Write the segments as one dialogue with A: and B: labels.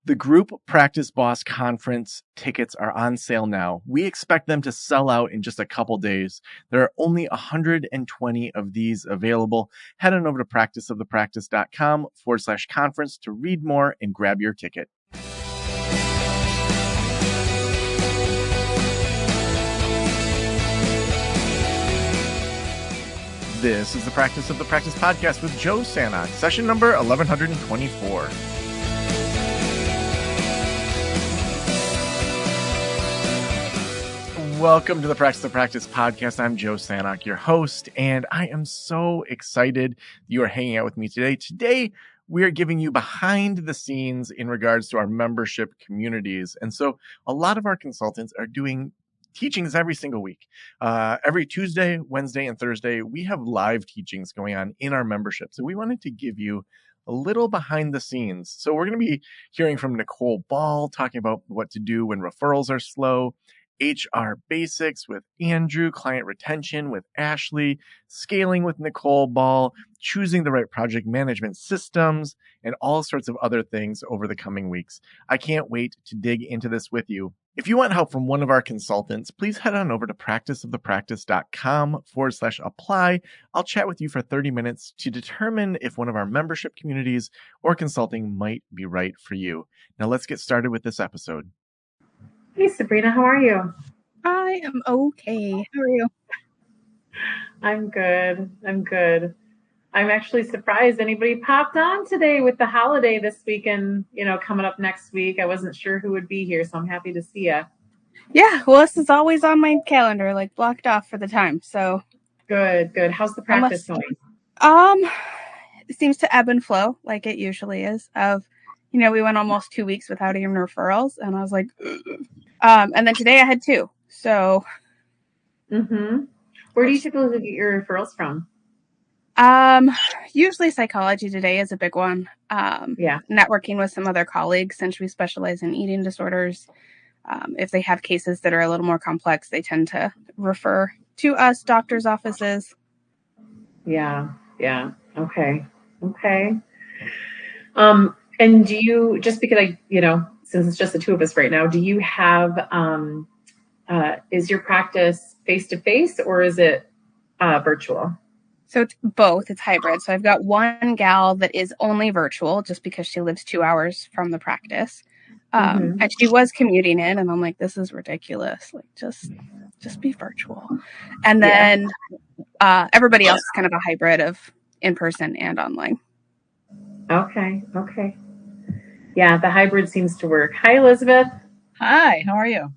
A: The Group Practice Boss Conference tickets are on sale now. We expect them to sell out in just a couple days. There are only 120 of these available. Head on over to practiceofthepractice.com/conference to read more and grab your ticket. This is the Practice of the Practice podcast with Joe Sanok, session number 1124. Welcome to the Practice of Practice podcast. I'm Joe Sanok, your host, and I am so excited you are hanging out with me today. Today, we are giving you behind the scenes in regards to our membership communities. And so a lot of our consultants are doing teachings every single week. Every Tuesday, Wednesday, and Thursday, we have live teachings going on in our membership. So we wanted to give you a little behind the scenes. So we're going to be hearing from Nicole Ball, talking about what to do when referrals are slow, HR basics with Andrew, client retention with Ashley, scaling with Nicole Ball, choosing the right project management systems, and all sorts of other things over the coming weeks. I can't wait to dig into this with you. If you want help from one of our consultants, please head on over to practiceofthepractice.com/apply. I'll chat with you for 30 minutes to determine if one of our membership communities or consulting might be right for you. Now let's get started with this episode.
B: Hey, Sabrina, how are you?
C: I am okay. How are you?
B: I'm good. I'm actually surprised anybody popped on today with the holiday this week and, coming up next week. I wasn't sure who would be here, so I'm happy to see you.
C: Yeah, well, this is always on my calendar, blocked off for the time, so.
B: Good. How's the practice going?
C: It seems to ebb and flow like it usually is. We went almost 2 weeks without even referrals, and I was like, ugh. And then today I had 2, so.
B: Mm-hmm. Where do you typically get your referrals from?
C: Usually Psychology Today is a big one.
B: Yeah.
C: Networking with some other colleagues, since we specialize in eating disorders. If they have cases that are a little more complex, they tend to refer to us, doctors' offices.
B: Yeah. Okay. And do you, just because since it's just the two of us right now, do you have, is your practice face-to-face or is it virtual?
C: So it's both. It's hybrid. So I've got one gal that is only virtual just because she lives 2 hours from the practice. And she was commuting in, and I'm like, this is ridiculous. Just be virtual. And then everybody else is kind of a hybrid of in-person and online.
B: Okay. Yeah, the hybrid seems to work. Hi, Elizabeth.
D: Hi, how are you?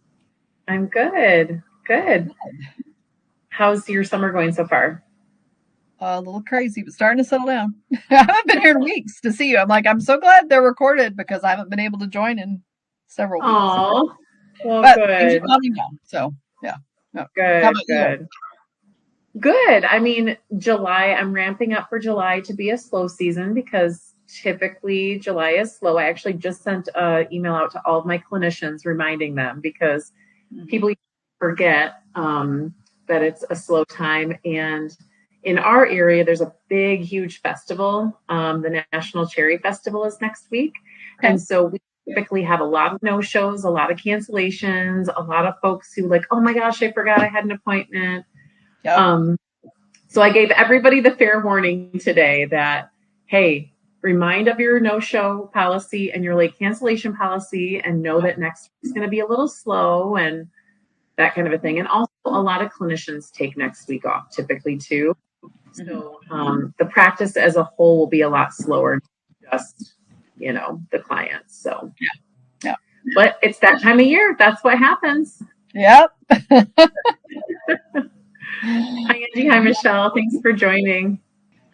B: I'm good. How's your summer going so far?
D: A little crazy, but starting to settle down. I haven't been here in weeks to see you. I'm so glad they're recorded because I haven't been able to join in several weeks.
B: Oh, well,
D: but
B: good.
D: Things are calming down, so yeah. No.
B: Good. Good. I mean, July, I'm ramping up for July to be a slow season because typically July is slow. I actually just sent an email out to all of my clinicians reminding them because people forget that it's a slow time. And in our area, there's a big, huge festival. The National Cherry Festival is next week. Okay. And so we typically have a lot of no-shows, a lot of cancellations, a lot of folks who oh my gosh, I forgot I had an appointment. Yep. So I gave everybody the fair warning today that, hey, remind of your no-show policy and your late cancellation policy and know that next week is going to be a little slow and that kind of a thing. And also a lot of clinicians take next week off typically too. So the practice as a whole will be a lot slower, just, the clients. So,
D: yeah.
B: But it's that time of year. That's what happens.
D: Yep.
B: Hi, Angie. Hi, Michelle. Thanks for joining.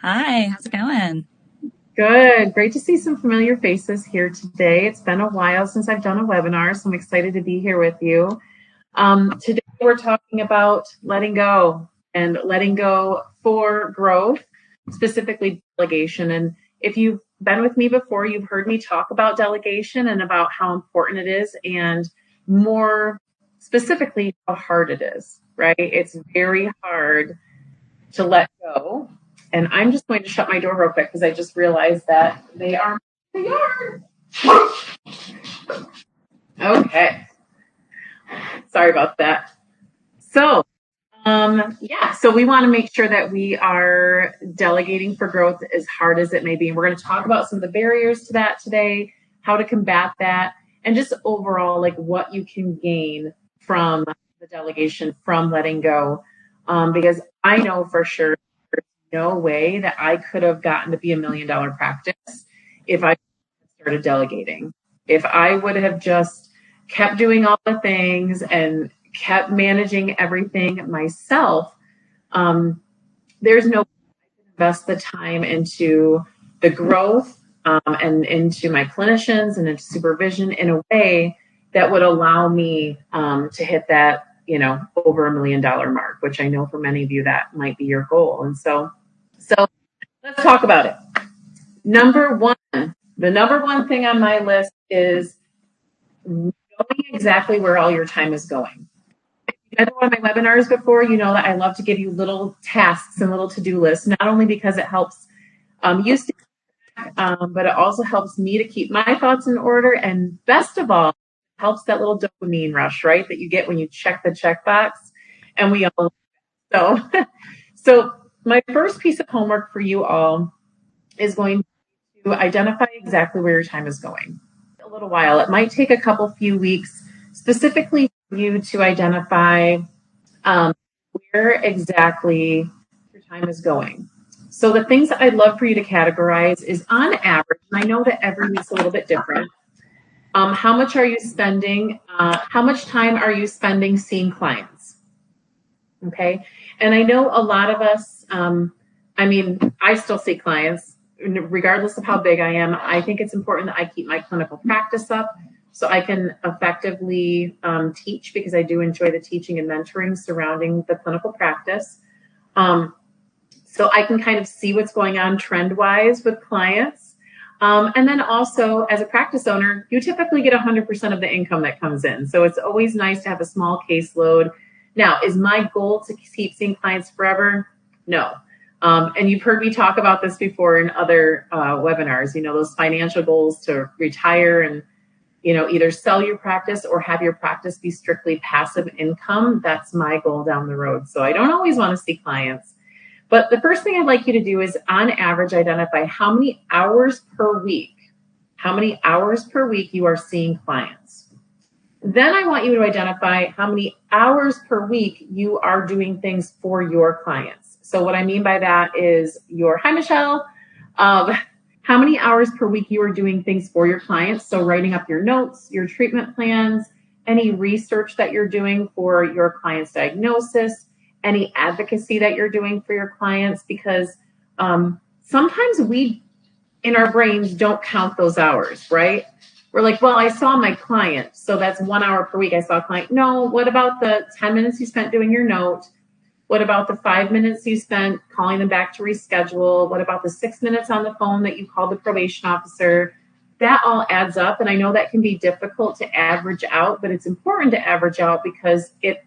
E: Hi, how's it going?
B: Good. Great to see some familiar faces here today. It's been a while since I've done a webinar, so I'm excited to be here with you. Today we're talking about letting go and letting go for growth, specifically delegation. And if you've been with me before, you've heard me talk about delegation and about how important it is and more specifically how hard it is, right? It's very hard to let go. And I'm just going to shut my door real quick because I just realized that they are in the yard. Okay. Sorry about that. So, so we want to make sure that we are delegating for growth as hard as it may be. And we're going to talk about some of the barriers to that today, how to combat that, and just overall, like what you can gain from the delegation, from letting go. Because I know for sure there's no way that I could have gotten to be $1 million practice if I started delegating. If I would have just kept doing all the things and kept managing everything myself, there's no way I can invest the time into the growth and into my clinicians and into supervision in a way that would allow me to hit that, over $1 million mark, which I know for many of you that might be your goal. And so let's talk about it. The number one thing on my list is knowing exactly where all your time is going. If you've been to one of my webinars before, you know that I love to give you little tasks and little to-do lists, not only because it helps you stay, but it also helps me to keep my thoughts in order. And best of all, helps that little dopamine rush, right? That you get when you check the checkbox. And we all, so my first piece of homework for you all is going to identify exactly where your time is going. A little while. It might take a few weeks specifically for you to identify where exactly your time is going. So the things that I'd love for you to categorize is on average, and I know that every week's a little bit different. How much are you spending? How much time are you spending seeing clients? Okay. And I know a lot of us, I still see clients regardless of how big I am. I think it's important that I keep my clinical practice up so I can effectively teach, because I do enjoy the teaching and mentoring surrounding the clinical practice. So I can kind of see what's going on trend-wise with clients. And then also, as a practice owner, you typically get 100% of the income that comes in. So it's always nice to have a small caseload. Now, is my goal to keep seeing clients forever? No. And you've heard me talk about this before in other webinars, those financial goals to retire and, either sell your practice or have your practice be strictly passive income. That's my goal down the road. So I don't always want to see clients. But the first thing I'd like you to do is, on average, identify how many hours per week you are seeing clients. Then I want you to identify how many hours per week you are doing things for your clients. So what I mean by that is hi, Michelle. How many hours per week you are doing things for your clients. So writing up your notes, your treatment plans, any research that you're doing for your client's diagnosis, any advocacy that you're doing for your clients, because sometimes we, in our brains, don't count those hours, right? We're like, well, I saw my client, so that's 1 hour per week I saw a client. No, what about the 10 minutes you spent doing your note? What about the 5 minutes you spent calling them back to reschedule? What about the 6 minutes on the phone that you called the probation officer? That all adds up, and I know that can be difficult to average out, but it's important to average out because it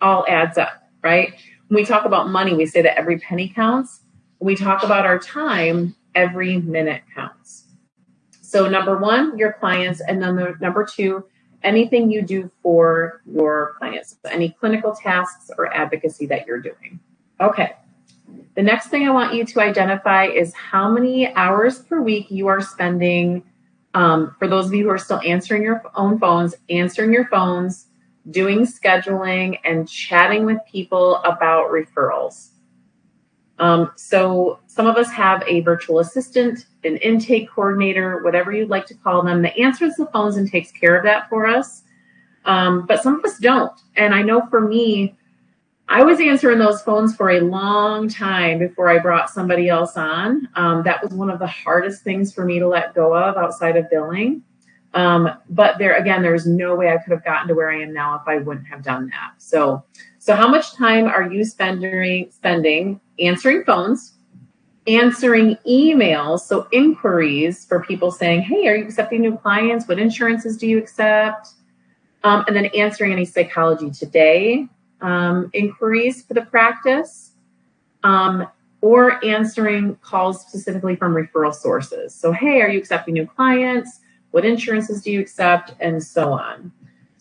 B: all adds up. Right? When we talk about money, we say that every penny counts. When we talk about our time, every minute counts. So number one, your clients, and then number two, anything you do for your clients, any clinical tasks or advocacy that you're doing. Okay. The next thing I want you to identify is how many hours per week you are spending, for those of you who are still answering your phones, doing scheduling and chatting with people about referrals. So some of us have a virtual assistant, an intake coordinator, whatever you'd like to call them, that answers the phones and takes care of that for us. But some of us don't. And I know for me, I was answering those phones for a long time before I brought somebody else on. That was one of the hardest things for me to let go of outside of billing. But there's no way I could have gotten to where I am now if I wouldn't have done that. So how much time are you spending answering phones, answering emails, so inquiries for people saying, hey, are you accepting new clients? What insurances do you accept? And then answering any Psychology Today inquiries for the practice, or answering calls specifically from referral sources. So, hey, are you accepting new clients? What insurances do you accept? And so on.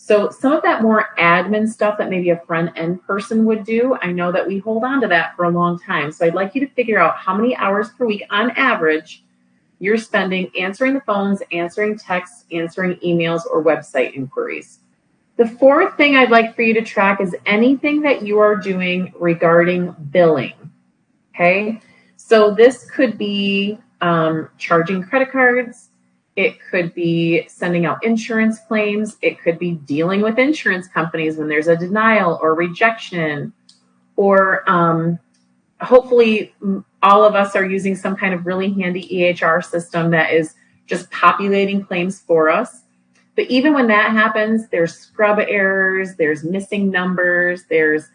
B: So some of that more admin stuff that maybe a front end person would do, I know that we hold on to that for a long time. So I'd like you to figure out how many hours per week on average you're spending answering the phones, answering texts, answering emails, or website inquiries. The fourth thing I'd like for you to track is anything that you are doing regarding billing. Okay, so this could be charging credit cards. It could be sending out insurance claims. It could be dealing with insurance companies when there's a denial or rejection. Or hopefully all of us are using some kind of really handy EHR system that is just populating claims for us. But even when that happens, there's scrub errors, there's missing numbers, there's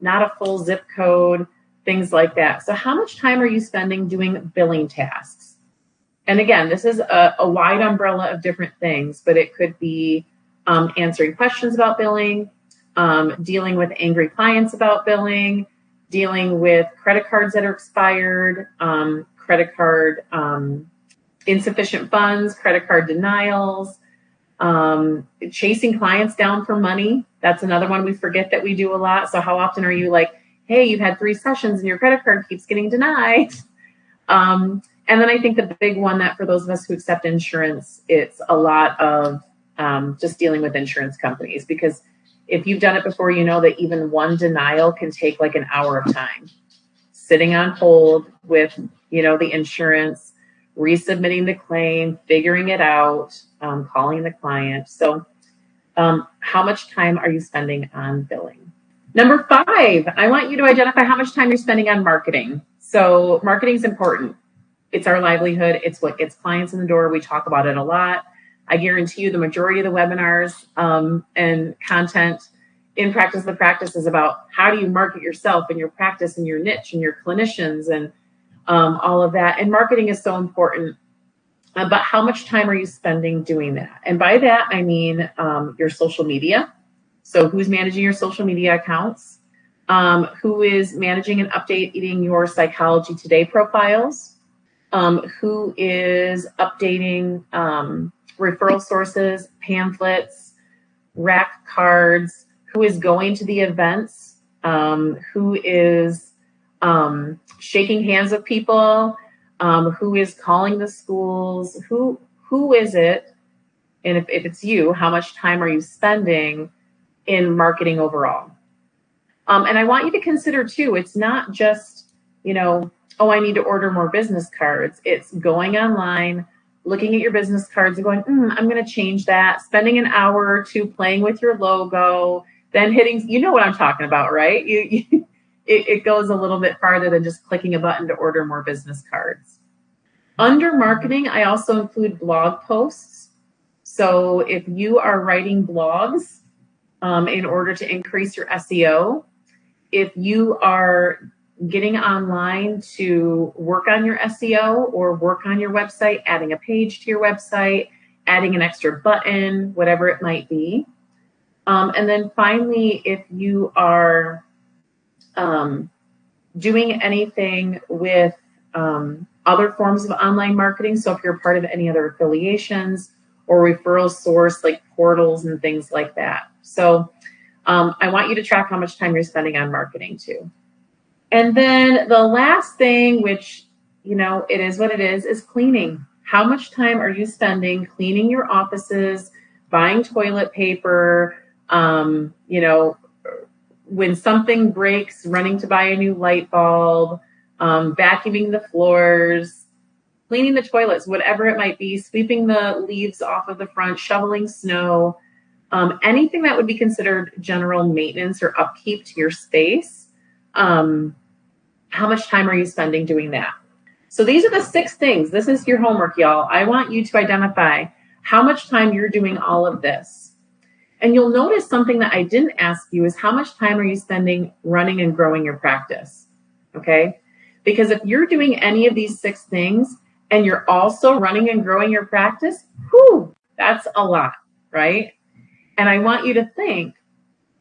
B: not a full zip code, things like that. So how much time are you spending doing billing tasks? And again, this is a wide umbrella of different things, but it could be answering questions about billing, dealing with angry clients about billing, dealing with credit cards that are expired, credit card insufficient funds, credit card denials, chasing clients down for money. That's another one we forget that we do a lot. So how often are you like, hey, you've had 3 sessions and your credit card keeps getting denied? And then I think the big one that for those of us who accept insurance, it's a lot of just dealing with insurance companies, because if you've done it before, you know that even one denial can take like an hour of time. Sitting on hold with, the insurance, resubmitting the claim, figuring it out, calling the client. So how much time are you spending on billing? Number 5, I want you to identify how much time you're spending on marketing. So marketing is important. It's our livelihood. It's what gets clients in the door. We talk about it a lot. I guarantee you the majority of the webinars and content in Practice the Practice is about how do you market yourself and your practice and your niche and your clinicians and all of that. And marketing is so important. But how much time are you spending doing that? And by that, I mean your social media. So who's managing your social media accounts? Who is managing and updating your Psychology Today profiles? Who is updating referral sources, pamphlets, rack cards, who is going to the events, who is shaking hands with people, who is calling the schools, who is it? And if it's you, how much time are you spending in marketing overall? And I want you to consider too, it's not just, oh, I need to order more business cards. It's going online, looking at your business cards and going, I'm going to change that, spending an hour or 2 playing with your logo, then hitting, you know what I'm talking about, right? It goes a little bit farther than just clicking a button to order more business cards. Under marketing, I also include blog posts. So if you are writing blogs in order to increase your SEO, if you are getting online to work on your SEO or work on your website, adding a page to your website, adding an extra button, whatever it might be. And then finally, if you are doing anything with other forms of online marketing, so if you're part of any other affiliations or referral source like portals and things like that. So I want you to track how much time you're spending on marketing too. And then the last thing, which, it is what it is cleaning. How much time are you spending cleaning your offices, buying toilet paper, when something breaks, running to buy a new light bulb, vacuuming the floors, cleaning the toilets, whatever it might be, sweeping the leaves off of the front, shoveling snow, anything that would be considered general maintenance or upkeep to your space. How much time are you spending doing that? So these are the 6 things. This is your homework, y'all. I want you to identify how much time you're doing all of this. And you'll notice something that I didn't ask you is how much time are you spending running and growing your practice? Okay? Because if you're doing any of these 6 things and you're also running and growing your practice, that's a lot, right? And I want you to think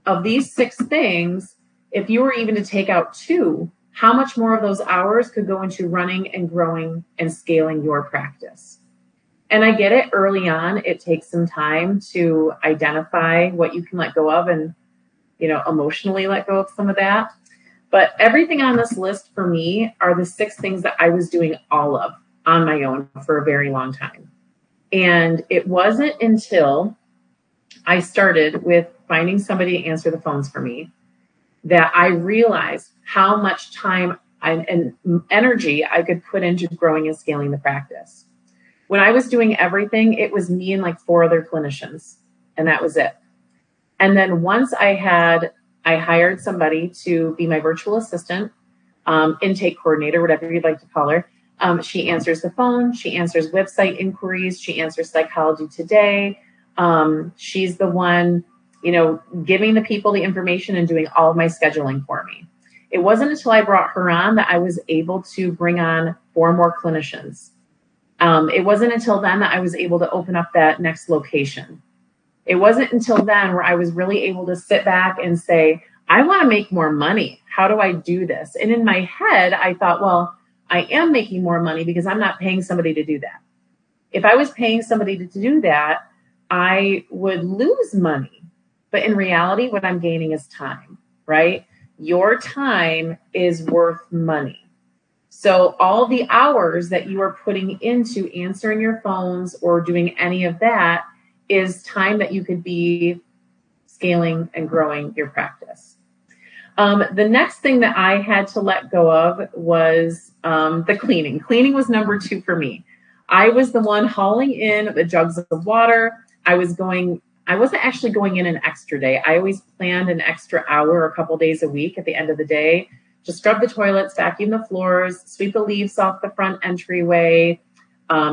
B: of these 6 things, if you were even to take out 2, how much more of those hours could go into running and growing and scaling your practice? And I get it, early on, it takes some time to identify what you can let go of and, emotionally let go of some of that. But everything on this list for me are the 6 things that I was doing all of on my own for a very long time. And it wasn't until I started with finding somebody to answer the phones for me that I realized how much time and energy I could put into growing and scaling the practice. When I was doing everything, it was me and like 4 other clinicians, and that was it. And then once I hired somebody to be my virtual assistant, intake coordinator, whatever you'd like to call her. She answers the phone. She answers website inquiries. She answers Psychology Today. She's the one, giving the people the information and doing all of my scheduling for me. It wasn't until I brought her on that I was able to bring on 4 more clinicians. It wasn't until then that I was able to open up that next location. It wasn't until then where I was really able to sit back and say, I want to make more money. How do I do this? And in my head, I thought, well, I am making more money because I'm not paying somebody to do that. If I was paying somebody to do that, I would lose money. But in reality, what I'm gaining is time, right? Your time is worth money. So all the hours that you are putting into answering your phones or doing any of that is time that you could be scaling and growing your practice. The next thing that I had to let go of was the cleaning. Cleaning was number 2 for me. I was the one hauling in the jugs of water. I wasn't actually going in an extra day. I always planned an extra hour a couple days a week at the end of the day to scrub the toilets, vacuum the floors, sweep the leaves off the front entryway,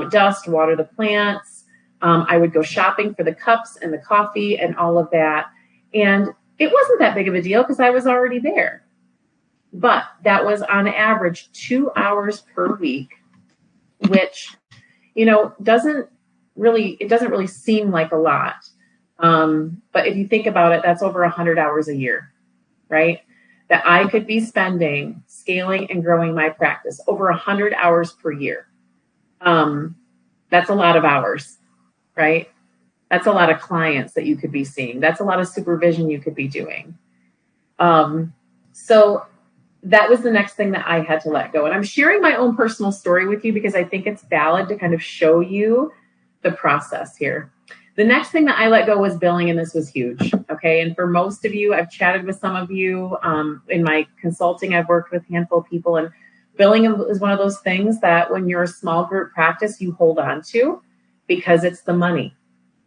B: dust, water the plants. I would go shopping for the cups and the coffee and all of that. And it wasn't that big of a deal because I was already there. But that was on average 2 hours per week, which, doesn't really seem like a lot. But if you think about it, that's over 100 hours a year, right? That I could be spending scaling and growing my practice over 100 hours per year. That's a lot of hours, right? That's a lot of clients that you could be seeing. That's a lot of supervision you could be doing. So that was the next thing that I had to let go. And I'm sharing my own personal story with you because I think it's valid to kind of show you the process here. The next thing that I let go was billing, and this was huge. Okay. And for most of you, I've chatted with some of you in my consulting. I've worked with a handful of people, and billing is one of those things that when you're a small group practice, you hold on to because it's the money,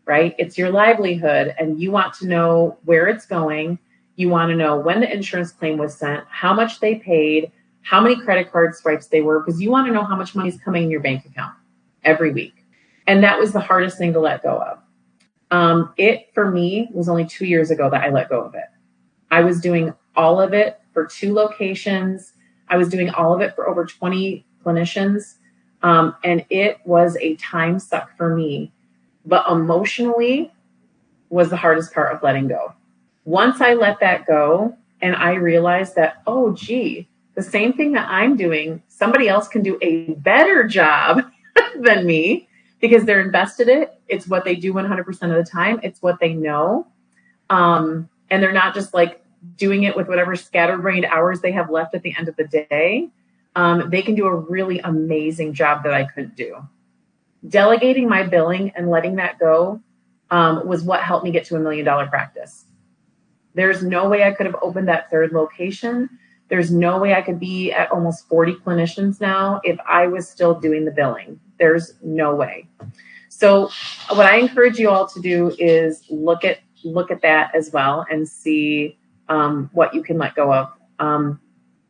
B: right? It's your livelihood, and you want to know where it's going. You want to know when the insurance claim was sent, how much they paid, how many credit card swipes they were, because you want to know how much money is coming in your bank account every week. And that was the hardest thing to let go of. It, for me, was only 2 years ago that I let go of it. I was doing all of it for 2 locations. I was doing all of it for over 20 clinicians. And it was a time suck for me, but emotionally was the hardest part of letting go. Once I let that go and I realized that, oh, gee, the same thing that I'm doing, somebody else can do a better job than me because they're invested in it. It's what they do 100% of the time. It's what they know. And they're not just like doing it with whatever scatterbrained hours they have left at the end of the day. They can do a really amazing job that I couldn't do. Delegating my billing and letting that go was what helped me get to $1 million practice. There's no way I could have opened that 3rd location. There's no way I could be at almost 40 clinicians now if I was still doing the billing. There's no way. So what I encourage you all to do is look at that as well and see what you can let go of.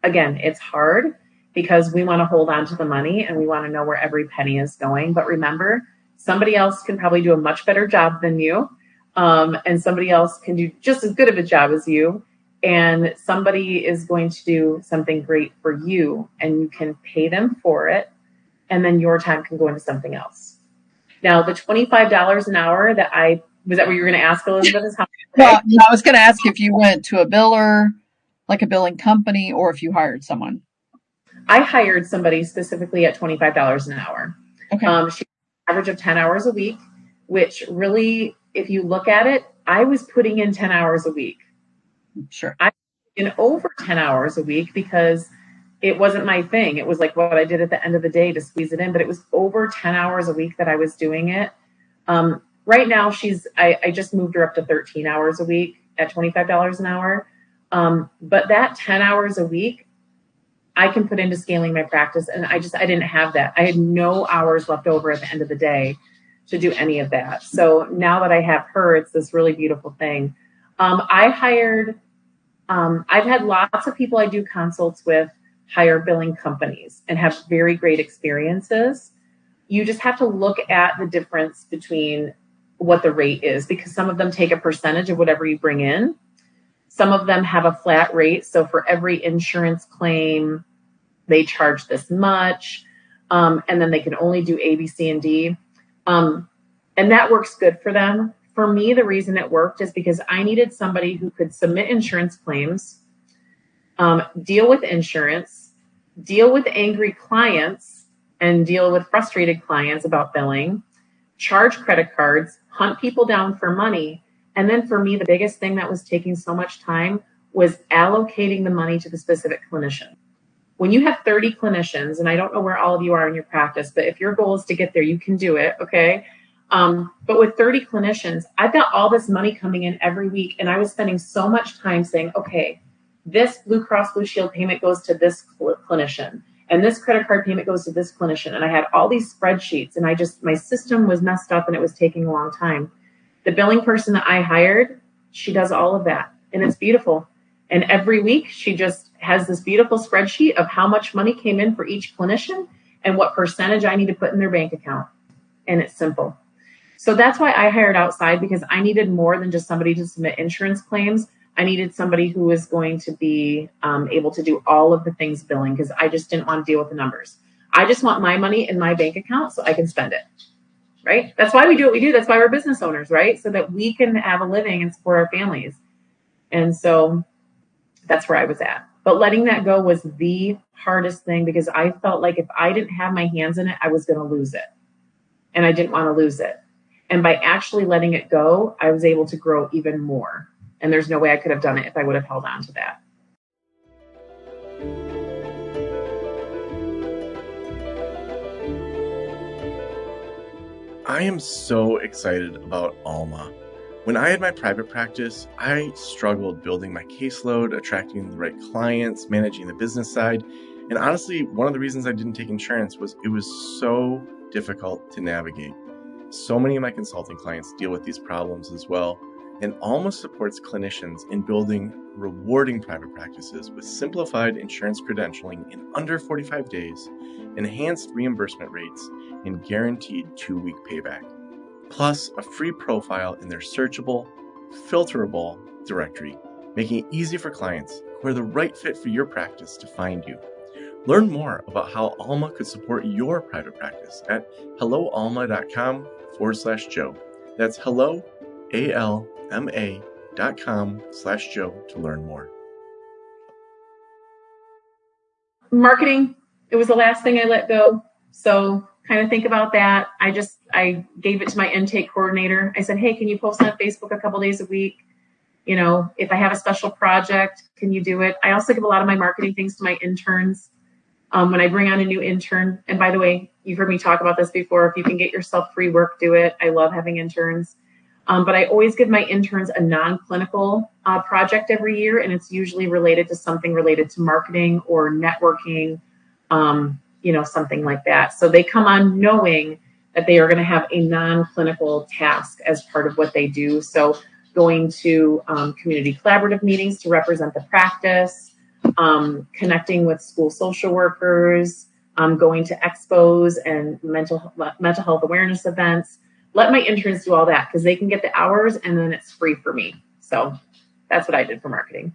B: Again, it's hard because we want to hold on to the money and we want to know where every penny is going. But remember, somebody else can probably do a much better job than you. And somebody else can do just as good of a job as you. And somebody is going to do something great for you, and you can pay them for it. And then your time can go into something else. Now, the $25 an hour was that what you were going to ask, Elizabeth? Is how
D: Well, I was going to ask if you went to a biller, like a billing company, or if you hired someone.
B: I hired somebody specifically at $25 an hour.
D: Okay.
B: average of 10 hours a week, which really, if you look at it, I was putting in 10 hours a week.
D: Sure.
B: I put in over 10 hours a week because it wasn't my thing. It was like what I did at the end of the day to squeeze it in, but it was over 10 hours a week that I was doing it. Right now I just moved her up to 13 hours a week at $25 an hour. But that 10 hours a week, I can put into scaling my practice. And I didn't have that. I had no hours left over at the end of the day to do any of that. So now that I have her, it's this really beautiful thing. I've had lots of people I do consults with hire billing companies and have very great experiences. You just have to look at the difference between what the rate is, because some of them take a percentage of whatever you bring in. Some of them have a flat rate. So for every insurance claim, they charge this much. And then they can only do A, B, C, and D. And that works good for them. For me, the reason it worked is because I needed somebody who could submit insurance claims, deal with insurance, deal with angry clients, and deal with frustrated clients about billing, charge credit cards, hunt people down for money. And then for me, the biggest thing that was taking so much time was allocating the money to the specific clinician. When you have 30 clinicians, and I don't know where all of you are in your practice, but if your goal is to get there, you can do it, okay? But with 30 clinicians, I've got all this money coming in every week, and I was spending so much time saying, okay, this Blue Cross Blue Shield payment goes to this clinician, and this credit card payment goes to this clinician. And I had all these spreadsheets, and my system was messed up, and it was taking a long time. The billing person that I hired, she does all of that, and it's beautiful. And every week, she just has this beautiful spreadsheet of how much money came in for each clinician and what percentage I need to put in their bank account. And it's simple. So that's why I hired outside, because I needed more than just somebody to submit insurance claims. I needed somebody who was going to be able to do all of the things billing, because I just didn't want to deal with the numbers. I just want my money in my bank account so I can spend it, right? That's why we do what we do. That's why we're business owners, right? So that we can have a living and support our families. And so that's where I was at. But letting that go was the hardest thing, because I felt like if I didn't have my hands in it, I was going to lose it. And I didn't want to lose it. And by actually letting it go, I was able to grow even more. And there's no way I could have done it if I would have held on to that.
A: I am so excited about Alma. When I had my private practice, I struggled building my caseload, attracting the right clients, managing the business side. And honestly, one of the reasons I didn't take insurance was it was so difficult to navigate. So many of my consulting clients deal with these problems as well. And Alma supports clinicians in building rewarding private practices with simplified insurance credentialing in under 45 days, enhanced reimbursement rates, and guaranteed 2-week payback. Plus a free profile in their searchable, filterable directory, making it easy for clients who are the right fit for your practice to find you. Learn more about how Alma could support your private practice at helloalma.com/Joe. That's hello, ALMA.com/Joe to learn more.
B: Marketing, it was the last thing I let go. So kind of think about that. I gave it to my intake coordinator. I said, hey, can you post on Facebook a couple days a week? You know, if I have a special project, can you do it? I also give a lot of my marketing things to my interns. When I bring on a new intern, and by the way, you've heard me talk about this before, if you can get yourself free work, do it. I love having interns. But I always give my interns a non-clinical project every year, and it's usually related to something related to marketing or networking, something like that. So they come on knowing that they are going to have a non-clinical task as part of what they do. So going to community collaborative meetings to represent the practice, connecting with school social workers, going to expos and mental health awareness events. Let my interns do all that because they can get the hours and then it's free for me. So that's what I did for marketing.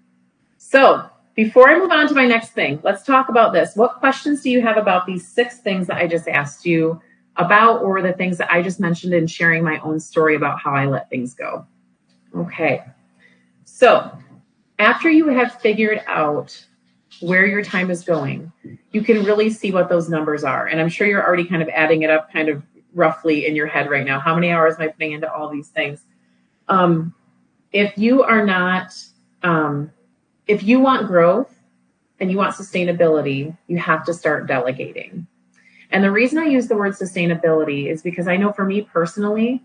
B: So before I move on to my next thing, let's talk about this. What questions do you have about these 6 things that I just asked you about, or the things that I just mentioned in sharing my own story about how I let things go? Okay. So after you have figured out where your time is going, you can really see what those numbers are. And I'm sure you're already kind of adding it up, kind of roughly in your head right now. How many hours am I putting into all these things? If you are not, if you want growth and you want sustainability, you have to start delegating. And the reason I use the word sustainability is because I know for me personally,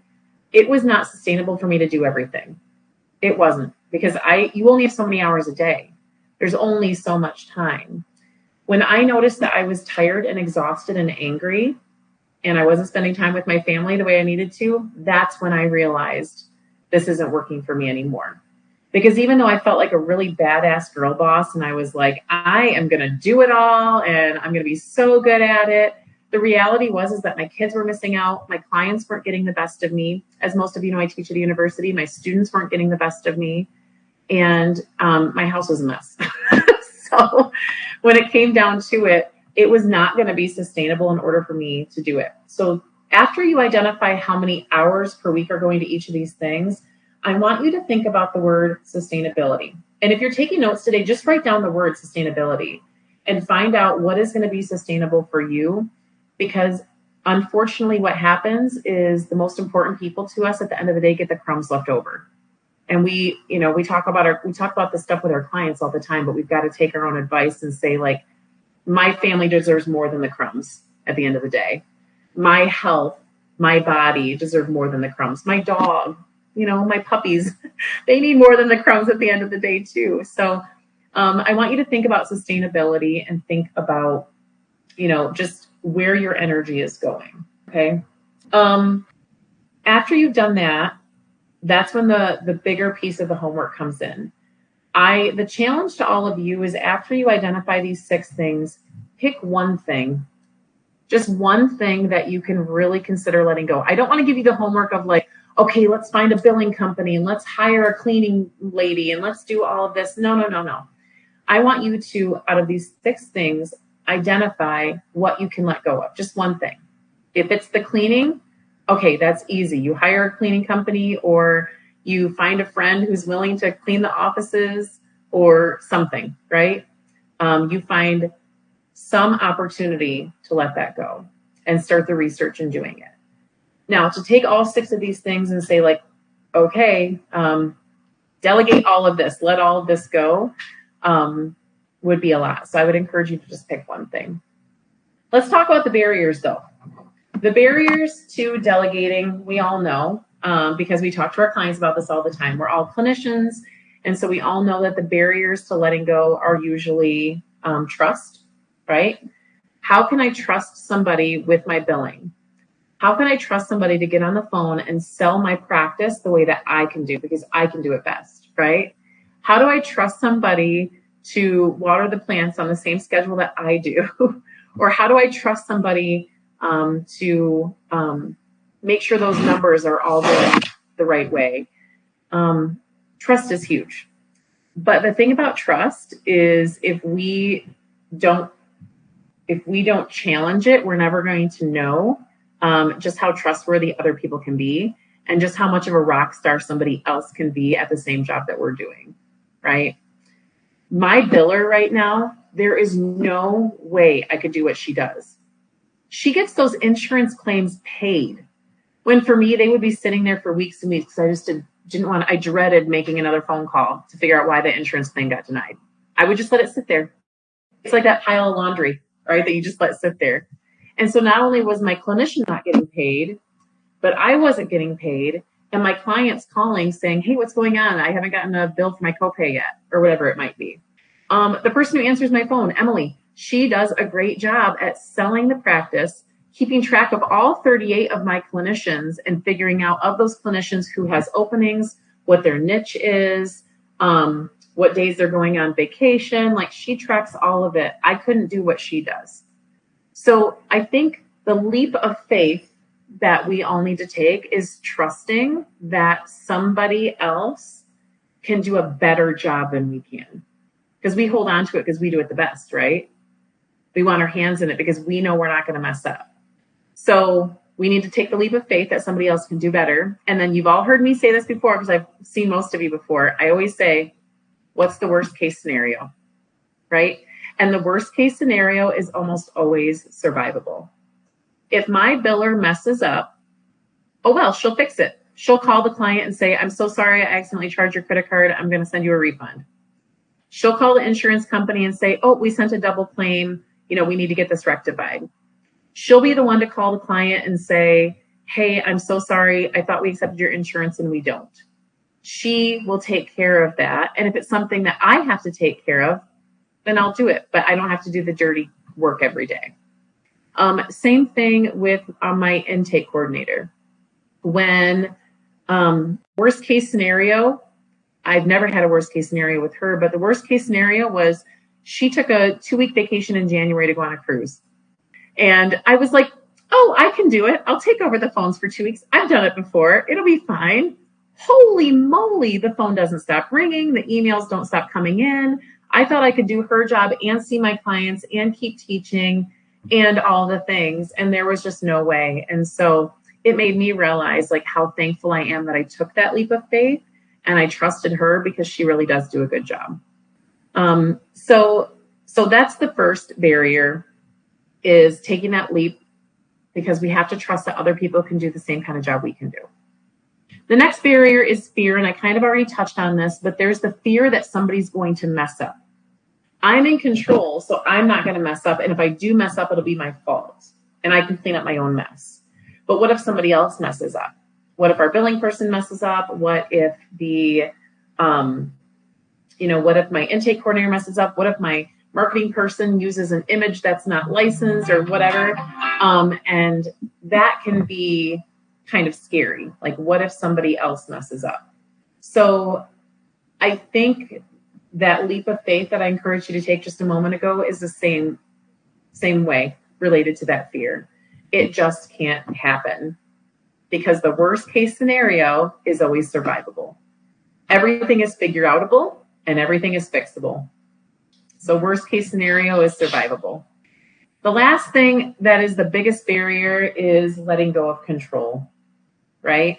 B: it was not sustainable for me to do everything. It wasn't, because you only have so many hours a day. There's only so much time. When I noticed that I was tired and exhausted and angry, and I wasn't spending time with my family the way I needed to, that's when I realized this isn't working for me anymore. Because even though I felt like a really badass girl boss, and I was like, I am going to do it all, and I'm going to be so good at it, the reality was that my kids were missing out. My clients weren't getting the best of me. As most of you know, I teach at a university. My students weren't getting the best of me. And my house was a mess. So when it came down to it, it was not going to be sustainable in order for me to do it. So after you identify how many hours per week are going to each of these things, I want you to think about the word sustainability. And if you're taking notes today, just write down the word sustainability and find out what is going to be sustainable for you. Because unfortunately, what happens is the most important people to us at the end of the day get the crumbs left over. And we talk about this stuff with our clients all the time, but we've got to take our own advice and say, like, my family deserves more than the crumbs at the end of the day. My health, my body deserve more than the crumbs. My dog, my puppies, they need more than the crumbs at the end of the day too. So I want you to think about sustainability and think about, just where your energy is going. Okay. After you've done that, that's when the bigger piece of the homework comes in. The challenge to all of you is, after you identify these 6 things, pick one thing, just one thing that you can really consider letting go. I don't want to give you the homework of like, okay, let's find a billing company and let's hire a cleaning lady and let's do all of this. No. I want you to, out of these 6 things, identify what you can let go of, just one thing. If it's the cleaning, okay, that's easy. You hire a cleaning company, or you find a friend who's willing to clean the offices or something, right? You find some opportunity to let that go and start the research in doing it. Now, to take all 6 of these things and say, like, okay, delegate all of this, let all of this go, would be a lot. So I would encourage you to just pick one thing. Let's talk about the barriers, though. The barriers to delegating, we all know, because we talk to our clients about this all the time. We're all clinicians, and so we all know that the barriers to letting go are usually trust, right? How can I trust somebody with my billing? How can I trust somebody to get on the phone and sell my practice the way that I can do, because I can do it best, right? How do I trust somebody to water the plants on the same schedule that I do? Or how do I trust somebody to make sure those numbers are all going the right way? Trust is huge. But the thing about trust is, if we don't challenge it, we're never going to know just how trustworthy other people can be, and just how much of a rock star somebody else can be at the same job that we're doing, right? My biller right now, there is no way I could do what she does. She gets those insurance claims paid, when for me, they would be sitting there for weeks and weeks, because I just I dreaded making another phone call to figure out why the insurance claim got denied. I would just let it sit there. It's like that pile of laundry, right, that you just let sit there. And so not only was my clinician not getting paid, but I wasn't getting paid. And my client's calling saying, hey, what's going on? I haven't gotten a bill for my copay yet, or whatever it might be. The person who answers my phone, Emily, she does a great job at selling the practice, keeping track of all 38 of my clinicians and figuring out, of those clinicians, who has openings, what their niche is, what days they're going on vacation. Like, she tracks all of it. I couldn't do what she does. So I think the leap of faith that we all need to take is trusting that somebody else can do a better job than we can. Because we hold on to it because we do it the best, right? We want our hands in it because we know we're not going to mess up. So we need to take the leap of faith that somebody else can do better. And then, you've all heard me say this before, because I've seen most of you before. I always say, what's the worst case scenario, right? And the worst case scenario is almost always survivable. If my biller messes up, oh, well, she'll fix it. She'll call the client and say, I'm so sorry, I accidentally charged your credit card. I'm going to send you a refund. She'll call the insurance company and say, oh, we sent a double claim. We need to get this rectified. She'll be the one to call the client and say, hey, I'm so sorry. I thought we accepted your insurance and we don't. She will take care of that. And if it's something that I have to take care of, then I'll do it. But I don't have to do the dirty work every day. Same thing with my intake coordinator. When worst case scenario, I've never had a worst case scenario with her, but the worst case scenario was she took a 2-week vacation in January to go on a cruise. And I was like, oh, I can do it. I'll take over the phones for 2 weeks. I've done it before. It'll be fine. Holy moly, the phone doesn't stop ringing. The emails don't stop coming in. I thought I could do her job and see my clients and keep teaching and all the things. And there was just no way. And so it made me realize like how thankful I am that I took that leap of faith and I trusted her because she really does do a good job. So that's the first barrier, is taking that leap, because we have to trust that other people can do the same kind of job we can do. The next barrier is fear, and I kind of already touched on this, but there's the fear that somebody's going to mess up. I'm in control, so I'm not going to mess up, and if I do mess up, it'll be my fault, and I can clean up my own mess. But what if somebody else messes up? What if our billing person messes up? What if what if my intake coordinator messes up? What if my marketing person uses an image that's not licensed or whatever? And that can be kind of scary. Like, what if somebody else messes up? So I think that leap of faith that I encouraged you to take just a moment ago is the same way related to that fear. It just can't happen, because the worst case scenario is always survivable. Everything is figure outable and everything is fixable. So worst case scenario is survivable. The last thing that is the biggest barrier is letting go of control, right?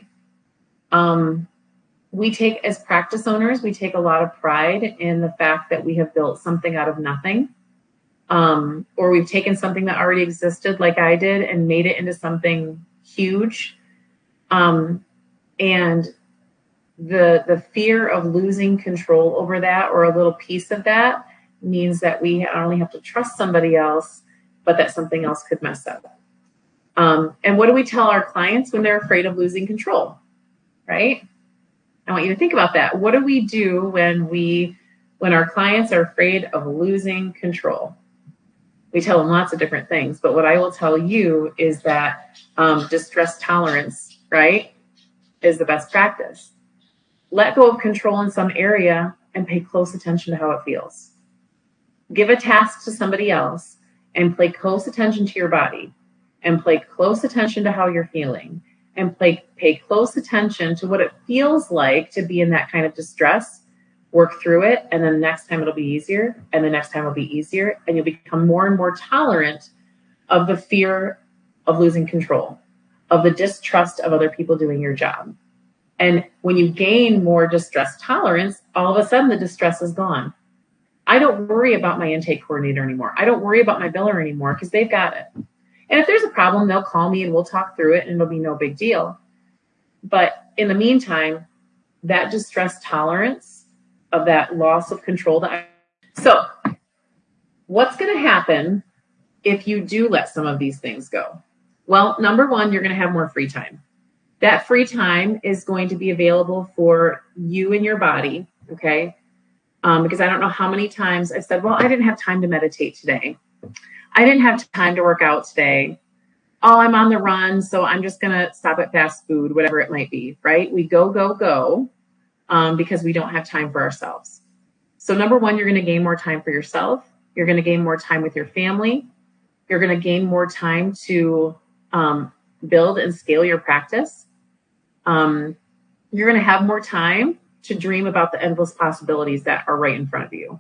B: We take, as practice owners, we take a lot of pride in the fact that we have built something out of nothing. Or we've taken something that already existed, like I did, and made it into something huge. And the fear of losing control over that, or a little piece of that, means that we not only have to trust somebody else, but that something else could mess up. And what do we tell our clients when they're afraid of losing control, right? I want you to think about that. What do we do when our clients are afraid of losing control? We tell them lots of different things, but what I will tell you is that distress tolerance, right, is the best practice. Let go of control in some area and pay close attention to how it feels. Give a task to somebody else and pay close attention to your body, and pay close attention to how you're feeling, and pay close attention to what it feels like to be in that kind of distress. Work through it, and then the next time it'll be easier, and the next time will be easier, and you'll become more and more tolerant of the fear of losing control, of the distrust of other people doing your job. And when you gain more distress tolerance, all of a sudden the distress is gone. I don't worry about my intake coordinator anymore. I don't worry about my biller anymore, because they've got it. And if there's a problem, they'll call me and we'll talk through it, and it'll be no big deal. But in the meantime, that distress tolerance of that loss of control. So what's going to happen if you do let some of these things go? Well, number one, you're going to have more free time. That free time is going to be available for you and your body, okay? Because I don't know how many times I've said, well, I didn't have time to meditate today. I didn't have time to work out today. Oh, I'm on the run, so I'm just going to stop at fast food, whatever it might be, right? We go, because we don't have time for ourselves. So number one, you're going to gain more time for yourself. You're going to gain more time with your family. You're going to gain more time to build and scale your practice. You're going to have more time to dream about the endless possibilities that are right in front of you.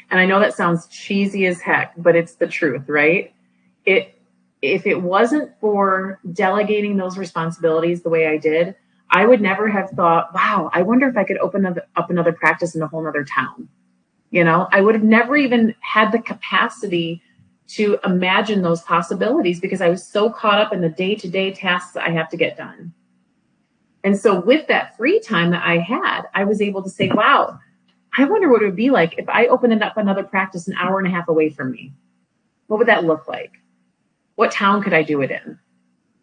B: And I know that sounds cheesy as heck, but it's the truth, right? If it wasn't for delegating those responsibilities the way I did, I would never have thought, wow, I wonder if I could open up another practice in a whole other town. I would have never even had the capacity to imagine those possibilities because I was so caught up in the day-to-day tasks I have to get done. And so with that free time that I had, I was able to say, wow, I wonder what it would be like if I opened up another practice an hour and a half away from me. What would that look like? What town could I do it in?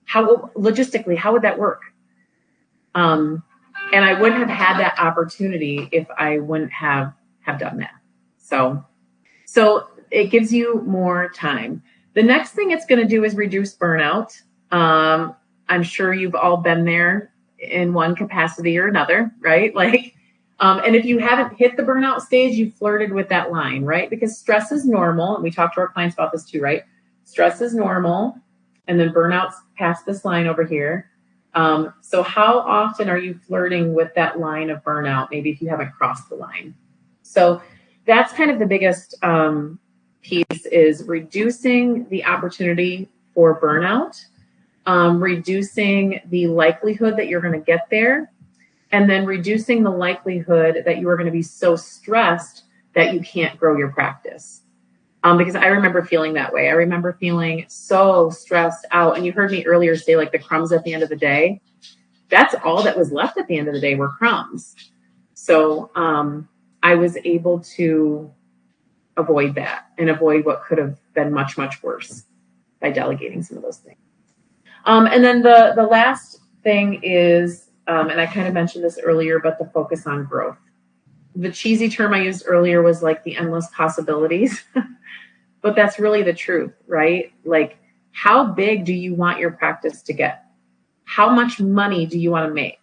B: How logistically, how would that work? And I wouldn't have had that opportunity if I wouldn't have done that. So it gives you more time. The next thing it's going to do is reduce burnout. I'm sure you've all been there in one capacity or another, right? And if you haven't hit the burnout stage, you flirted with that line, right? Because stress is normal. And we talk to our clients about this too, right? Stress is normal. And then burnout's past this line over here. So how often are you flirting with that line of burnout? Maybe if you haven't crossed the line. So that's kind of the biggest piece is reducing the opportunity for burnout, reducing the likelihood that you're going to get there, and then reducing the likelihood that you are going to be so stressed that you can't grow your practice. Because I remember feeling that way. I remember feeling so stressed out. And you heard me earlier say like the crumbs at the end of the day. That's all that was left at the end of the day were crumbs. So I was able to avoid that and avoid what could have been much, much worse by delegating some of those things. And then the last thing is, and I kind of mentioned this earlier, but the focus on growth. The cheesy term I used earlier was like the endless possibilities, but that's really the truth, right? Like, how big do you want your practice to get? How much money do you want to make?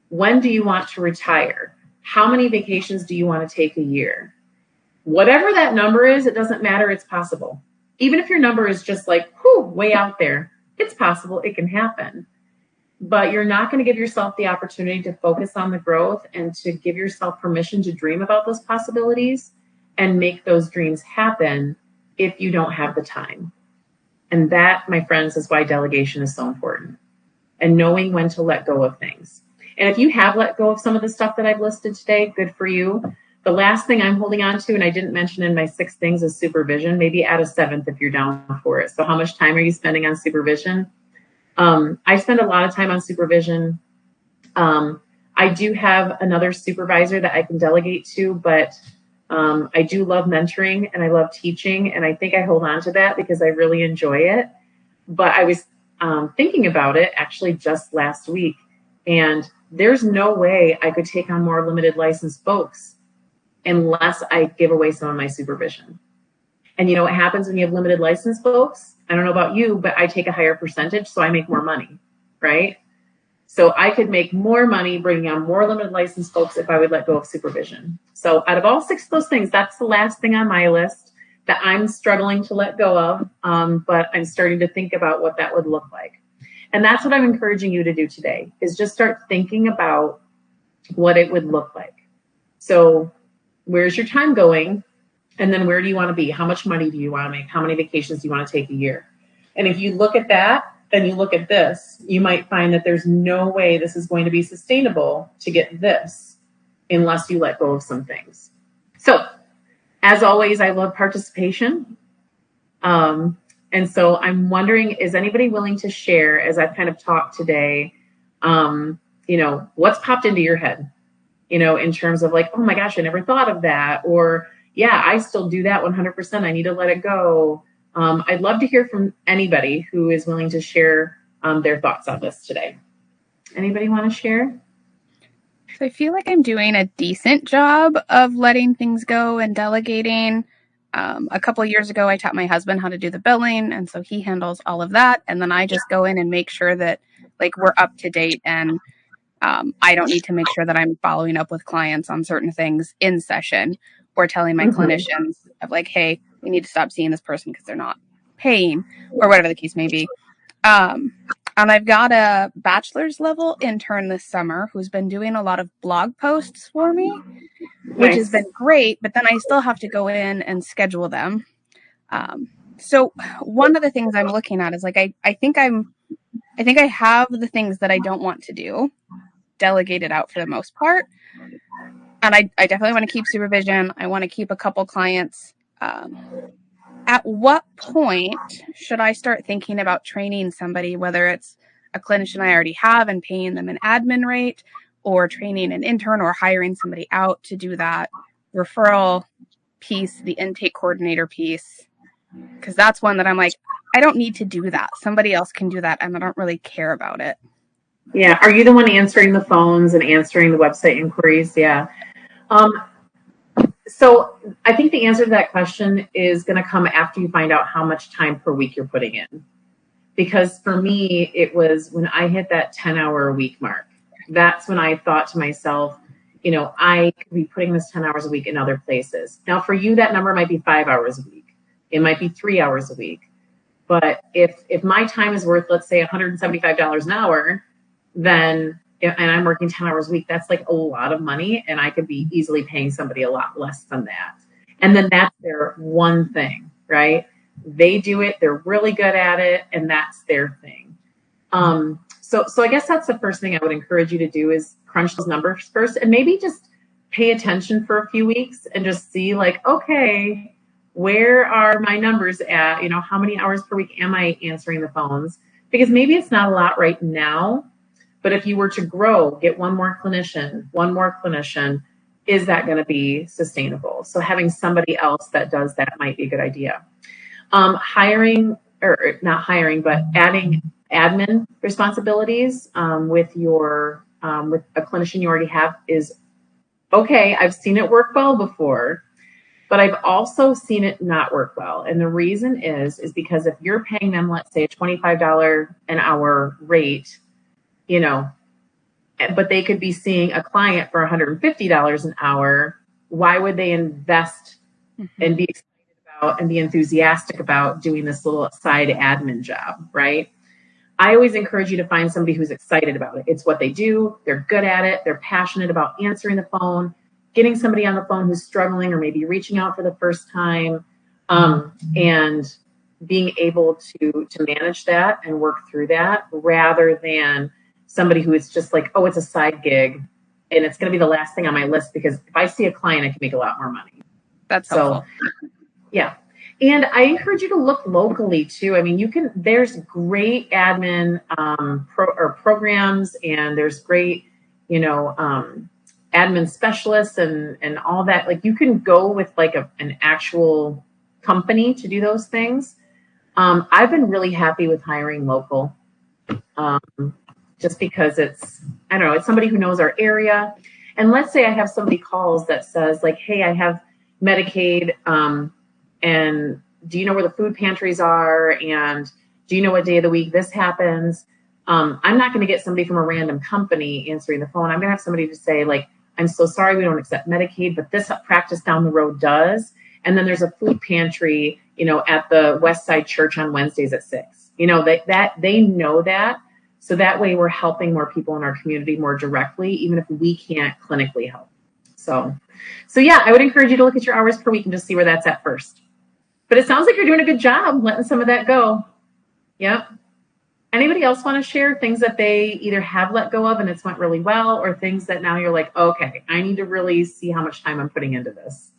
B: When do you want to retire? How many vacations do you want to take a year? Whatever that number is, it doesn't matter. It's possible. Even if your number is just like, way out there, it's possible. It can happen. But you're not going to give yourself the opportunity to focus on the growth and to give yourself permission to dream about those possibilities and make those dreams happen if you don't have the time. And that, my friends, is why delegation is so important. And knowing when to let go of things. And if you have let go of some of the stuff that I've listed today, good for you. The last thing I'm holding on to, and I didn't mention in my 6 things, is supervision. Maybe add a 7th if you're down for it. So how much time are you spending on supervision? I spend a lot of time on supervision. I do have another supervisor that I can delegate to, but I do love mentoring and I love teaching. And I think I hold on to that because I really enjoy it. But I was thinking about it actually just last week. And there's no way I could take on more limited license folks unless I give away some of my supervision. And you know what happens when you have limited license folks? I don't know about you, but I take a higher percentage, so I make more money, right? So I could make more money bringing on more limited license folks if I would let go of supervision. So out of all 6 of those things, that's the last thing on my list that I'm struggling to let go of, but I'm starting to think about what that would look like. And that's what I'm encouraging you to do today, is just start thinking about what it would look like. So where's your time going? And then where do you want to be? How much money do you want to make? How many vacations do you want to take a year? And if you look at that, and you look at this, you might find that there's no way this is going to be sustainable to get this unless you let go of some things. So as always, I love participation. And so I'm wondering, is anybody willing to share, as I've kind of talked today, what's popped into your head, in terms of like, oh my gosh, I never thought of that. Or, yeah, I still do that 100%. I need to let it go. I'd love to hear from anybody who is willing to share their thoughts on this today. Anybody want to share?
C: So I feel like I'm doing a decent job of letting things go and delegating. A couple of years ago, I taught my husband how to do the billing, and so he handles all of that. And then I just go in and make sure that we're up to date, and I don't need to make sure that I'm following up with clients on certain things in session or telling my clinicians of like, hey, we need to stop seeing this person because they're not paying or whatever the case may be. And I've got a bachelor's level intern this summer who's been doing a lot of blog posts for me, which has been great, but then I still have to go in and schedule them. So one of the things I'm looking at is I think I have the things that I don't want to do delegated out for the most part. And I definitely want to keep supervision. I want to keep a couple clients at what point should I start thinking about training somebody, whether it's a clinician I already have and paying them an admin rate, or training an intern, or hiring somebody out to do that referral piece, the intake coordinator piece? Because that's one that I'm like, I don't need to do that. Somebody else can do that, and I don't really care about it.
B: Yeah. Are you the one answering the phones and answering the website inquiries? Yeah. So I think the answer to that question is going to come after you find out how much time per week you're putting in. Because for me, it was when I hit that 10-hour a week mark. That's when I thought to myself, I could be putting this 10 hours a week in other places. Now, for you, that number might be 5 hours a week. It might be 3 hours a week. But if my time is worth, let's say, $175 an hour, then, and I'm working 10 hours a week, that's like a lot of money. And I could be easily paying somebody a lot less than that. And then that's their one thing, right? They do it, they're really good at it, and that's their thing. So I guess that's the first thing I would encourage you to do is crunch those numbers first, and maybe just pay attention for a few weeks and just see like, okay, where are my numbers at? How many hours per week am I answering the phones? Because maybe it's not a lot right now, but if you were to grow, get one more clinician, is that going to be sustainable? So having somebody else that does that might be a good idea. Hiring, or not hiring, but adding admin responsibilities with a clinician you already have is okay. I've seen it work well before, but I've also seen it not work well. And the reason is because if you're paying them, let's say, a $25 an hour rate, but they could be seeing a client for $150 an hour, why would they invest and be excited about and be enthusiastic about doing this little side admin job, right? I always encourage you to find somebody who's excited about it. It's what they do. They're good at it. They're passionate about answering the phone, getting somebody on the phone who's struggling or maybe reaching out for the first time, and being able to manage that and work through that rather than somebody who is just like, oh, it's a side gig and it's going to be the last thing on my list because if I see a client, I can make a lot more money.
C: That's helpful.
B: Yeah. And I encourage you to look locally too. I mean, there's great admin programs, and there's great, admin specialists and all that. Like you can go with like an actual company to do those things. I've been really happy with hiring local, just because it's somebody who knows our area. And let's say I have somebody calls that says like, hey, I have Medicaid, and do you know where the food pantries are? And do you know what day of the week this happens? I'm not going to get somebody from a random company answering the phone. I'm going to have somebody to say like, I'm so sorry, we don't accept Medicaid, but this practice down the road does. And then there's a food pantry, at the West Side Church on Wednesdays at 6. That they know that. So that way we're helping more people in our community more directly, even if we can't clinically help. So yeah, I would encourage you to look at your hours per week and just see where that's at first. But it sounds like you're doing a good job letting some of that go. Yep. Anybody else want to share things that they either have let go of and it's went really well, or things that now you're like, okay, I need to really see how much time I'm putting into this?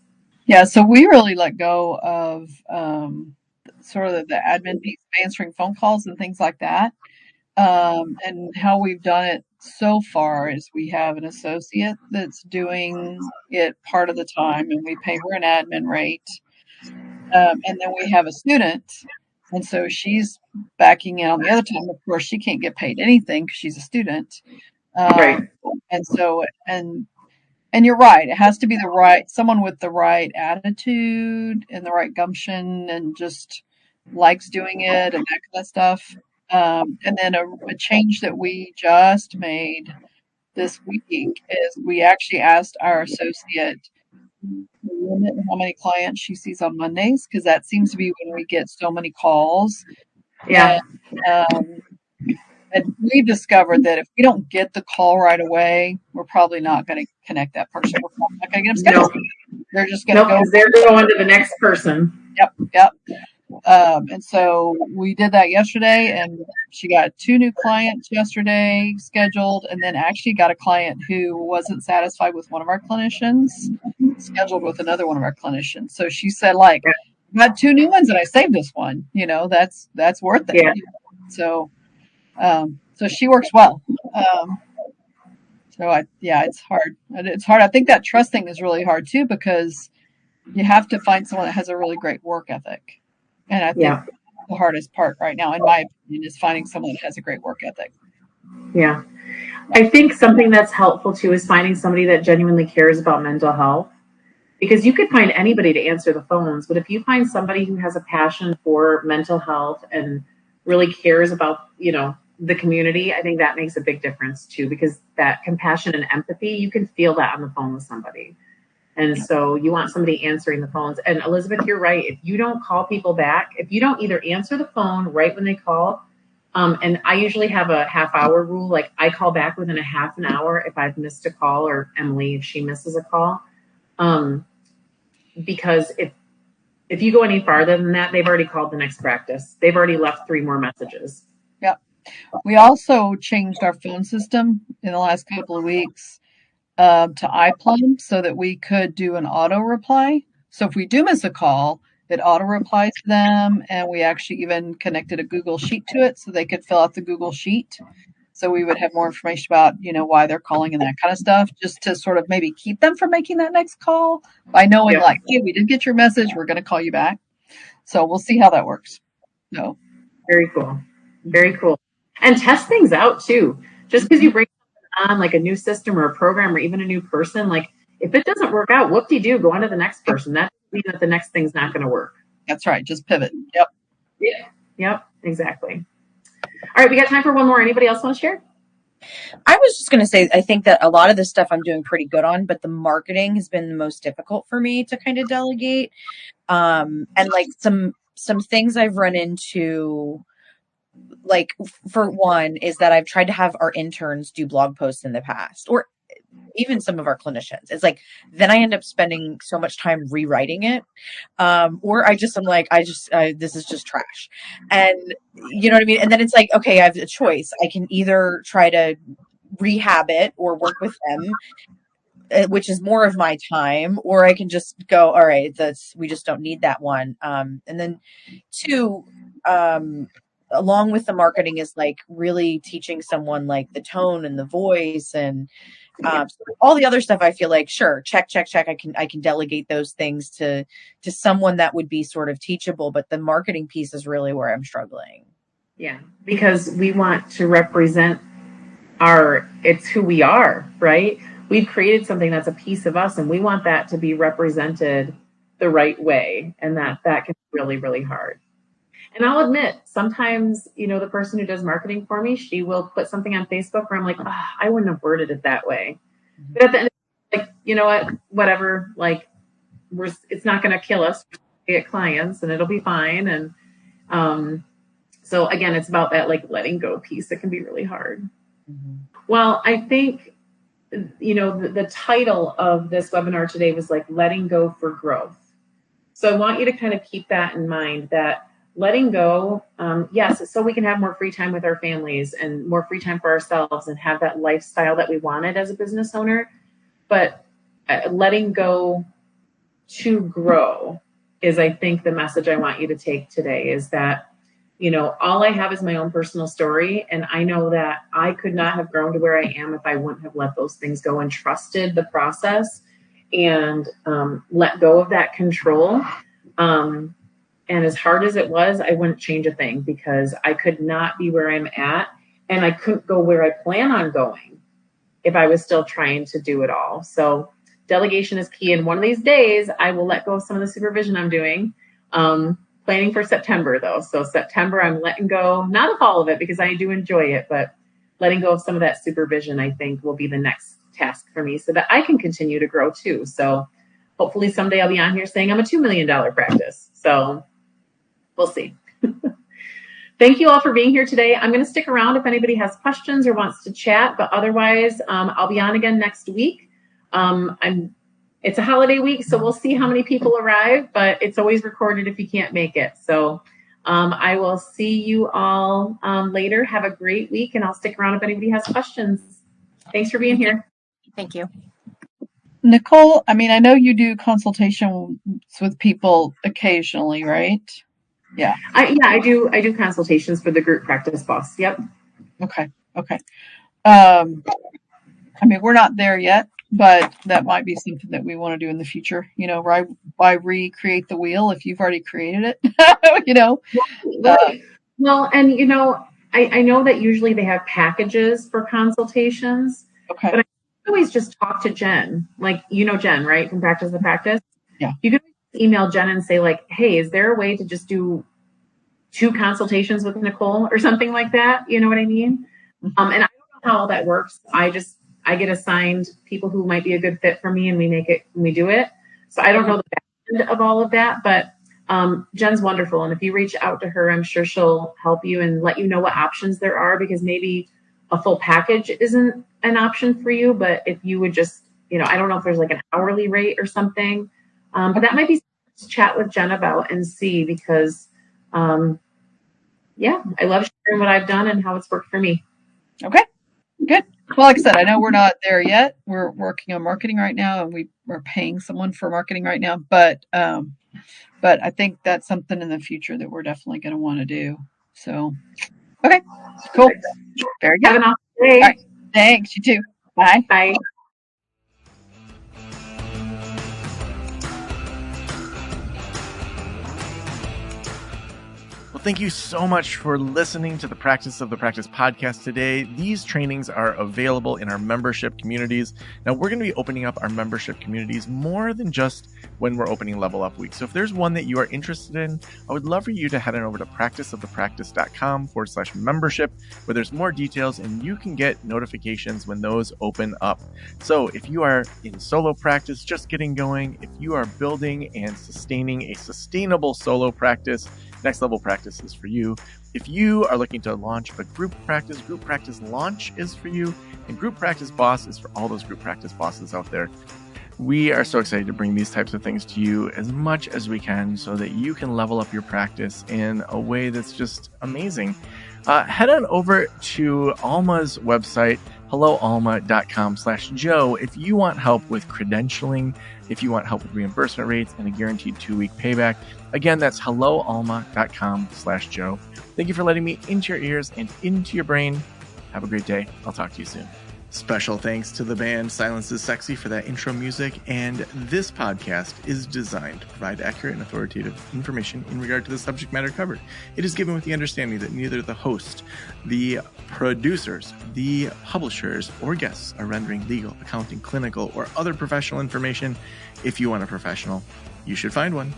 D: Yeah, so we really let go of sort of the admin piece, answering phone calls and things like that. And how we've done it so far is we have an associate that's doing it part of the time, and we pay her an admin rate. And then we have a student, and so she's backing in on the other time. Of course, she can't get paid anything because she's a student.
B: Right.
D: And so, and you're right, it has to be someone with the right attitude and the right gumption and just likes doing it and that kind of stuff. And then a change that we just made this week is we actually asked our associate to limit how many clients she sees on Mondays, because that seems to be when we get so many calls.
B: Yeah.
D: And we've discovered that if we don't get the call right away, we're probably not going to connect that person. We're probably not going to get them scheduled. They're just going to go.
B: They're going to the next person.
D: Yep. And so we did that yesterday, and she got 2 new clients yesterday scheduled, and then actually got a client who wasn't satisfied with one of our clinicians scheduled with another one of our clinicians. So she said, like, got 2 new ones and I saved this one. That's worth it.
B: Yeah.
D: So, so she works well. It's hard. It's hard. I think that trust thing is really hard too, because you have to find someone that has a really great work ethic. And I think the hardest part right now, in my opinion, is finding someone that has a great work ethic.
B: Yeah. I think something that's helpful too is finding somebody that genuinely cares about mental health, because you could find anybody to answer the phones, but if you find somebody who has a passion for mental health and really cares about, the community, I think that makes a big difference too, because that compassion and empathy, you can feel that on the phone with somebody. And so you want somebody answering the phones. And Elizabeth, you're right. If you don't call people back, if you don't either answer the phone right when they call, and I usually have a half-hour rule, like I call back within a half an hour if I've missed a call, or Emily if she misses a call. Because if you go any farther than that, they've already called the next practice. They've already left 3 more messages.
D: Yep. We also changed our phone system in the last couple of weeks to iPlum, so that we could do an auto reply. So if we do miss a call, it auto replies to them, and we actually even connected a Google Sheet to it so they could fill out the Google Sheet. So we would have more information about, why they're calling and that kind of stuff, just to sort of maybe keep them from making that next call by knowing like, hey, we did get your message, we're going to call you back. So we'll see how that works. So
B: very cool. Very cool. And test things out too. Just because you bring something on, like a new system or a program or even a new person, like if it doesn't work out, whoop-de-doo, go on to the next person. That doesn't mean that the next thing's not going to work.
D: That's right. Just pivot. Yep.
B: Yeah. Yep. Exactly. All right. We got time for one more. Anybody else want to share?
E: I was just going to say, I think that a lot of this stuff I'm doing pretty good on, but the marketing has been the most difficult for me to kind of delegate. And like some things I've run into, like for one, is that I've tried to have our interns do blog posts in the past, or even some of our clinicians. It's like, then I end up spending so much time rewriting it. Or I just, I'm like, this is just trash. And you know what I mean? And then it's like, okay, I have a choice. I can either try to rehab it or work with them, which is more of my time, or I can just go, all right, we just don't need that one. And then 2, along with the marketing is like really teaching someone like the tone and the voice and so all the other stuff. I feel like, sure, check. I can delegate those things to someone that would be sort of teachable, but the marketing piece is really where I'm struggling.
B: Yeah, because we want to represent it's who we are, right? We've created something that's a piece of us, and we want that to be represented the right way, and that can be really, really hard. And I'll admit, sometimes, the person who does marketing for me, she will put something on Facebook where I'm like, I wouldn't have worded it that way. Mm-hmm. But at the end, like, you know what, whatever, like, it's not going to kill us. We get clients and it'll be fine. And so again, it's about that like letting go piece that can be really hard. Mm-hmm. Well, I think, the title of this webinar today was like letting go for growth. So I want you to kind of keep that in mind, that letting go, yes, so we can have more free time with our families and more free time for ourselves and have that lifestyle that we wanted as a business owner. But letting go to grow is, I think, the message I want you to take today, is that, all I have is my own personal story. And I know that I could not have grown to where I am if I wouldn't have let those things go and trusted the process and let go of that control. And as hard as it was, I wouldn't change a thing, because I could not be where I'm at, and I couldn't go where I plan on going if I was still trying to do it all. So delegation is key. And one of these days I will let go of some of the supervision I'm doing, planning for September though. So September, I'm letting go, not of all of it, because I do enjoy it, but letting go of some of that supervision, I think, will be the next task for me so that I can continue to grow too. So hopefully someday I'll be on here saying I'm a $2 million practice. So we'll see. Thank you all for being here today. I'm going to stick around if anybody has questions or wants to chat, but otherwise I'll be on again next week. It's a holiday week, so we'll see how many people arrive, but it's always recorded if you can't make it. So I will see you all later. Have a great week, and I'll stick around if anybody has questions. Thanks for being here.
E: Thank you.
D: Nicole, I know you do consultation with people occasionally, right? Yeah.
B: I do consultations for the group practice boss. Yep.
D: Okay. I mean, we're not there yet, but that might be something that we want to do in the future. Why recreate the wheel if you've already created it?
B: Right. Well, and I know that usually they have packages for consultations.
D: Okay.
B: But I always just talk to Jen, like Jen, right, from Practice the Practice.
D: Yeah.
B: You can email Jen and say like, hey, is there a way to just do 2 consultations with Nicole or something like that? You know what I mean? And I don't know how all that works. I get assigned people who might be a good fit for me, and we do it. So I don't know the back end of all of that, but Jen's wonderful. And if you reach out to her, I'm sure she'll help you and let you know what options there are, because maybe a full package isn't an option for you. But if you would just, I don't know if there's like an hourly rate or something, but that might be something to chat with Jen about and see, because I love sharing what I've done and how it's worked for me.
D: Okay, good. Well, like I said, I know we're not there yet. We're working on marketing right now, and we're paying someone for marketing right now. But I think that's something in the future that we're definitely going to want to do. So, okay, cool. Very good.
B: Have an awesome day.
D: All right. Thanks. You too. Bye.
B: Bye.
A: Well, thank you so much for listening to the Practice of the Practice podcast today. These trainings are available in our membership communities. Now, we're going to be opening up our membership communities more than just when we're opening Level Up Week. So if there's one that you are interested in, I would love for you to head on over to practiceofthepractice.com/membership, where there's more details and you can get notifications when those open up. So if you are in solo practice, just getting going, if you are building and sustaining a sustainable solo practice, Next Level Practice is for you. If you are looking to launch a group practice launch is for you. And Group Practice Boss is for all those group practice bosses out there. We are so excited to bring these types of things to you as much as we can so that you can level up your practice in a way that's just amazing. Head on over to Alma's website, helloalma.com/Joe, if you want help with credentialing, if you want help with reimbursement rates and a guaranteed 2-week payback. Again, that's helloalma.com/Joe. Thank you for letting me into your ears and into your brain. Have a great day. I'll talk to you soon. Special thanks to the band Silence is Sexy for that intro music, and this podcast is designed to provide accurate and authoritative information in regard to the subject matter covered. It is given with the understanding that neither the host, the producers, the publishers, or guests are rendering legal, accounting, clinical, or other professional information. If you want a professional, you should find one.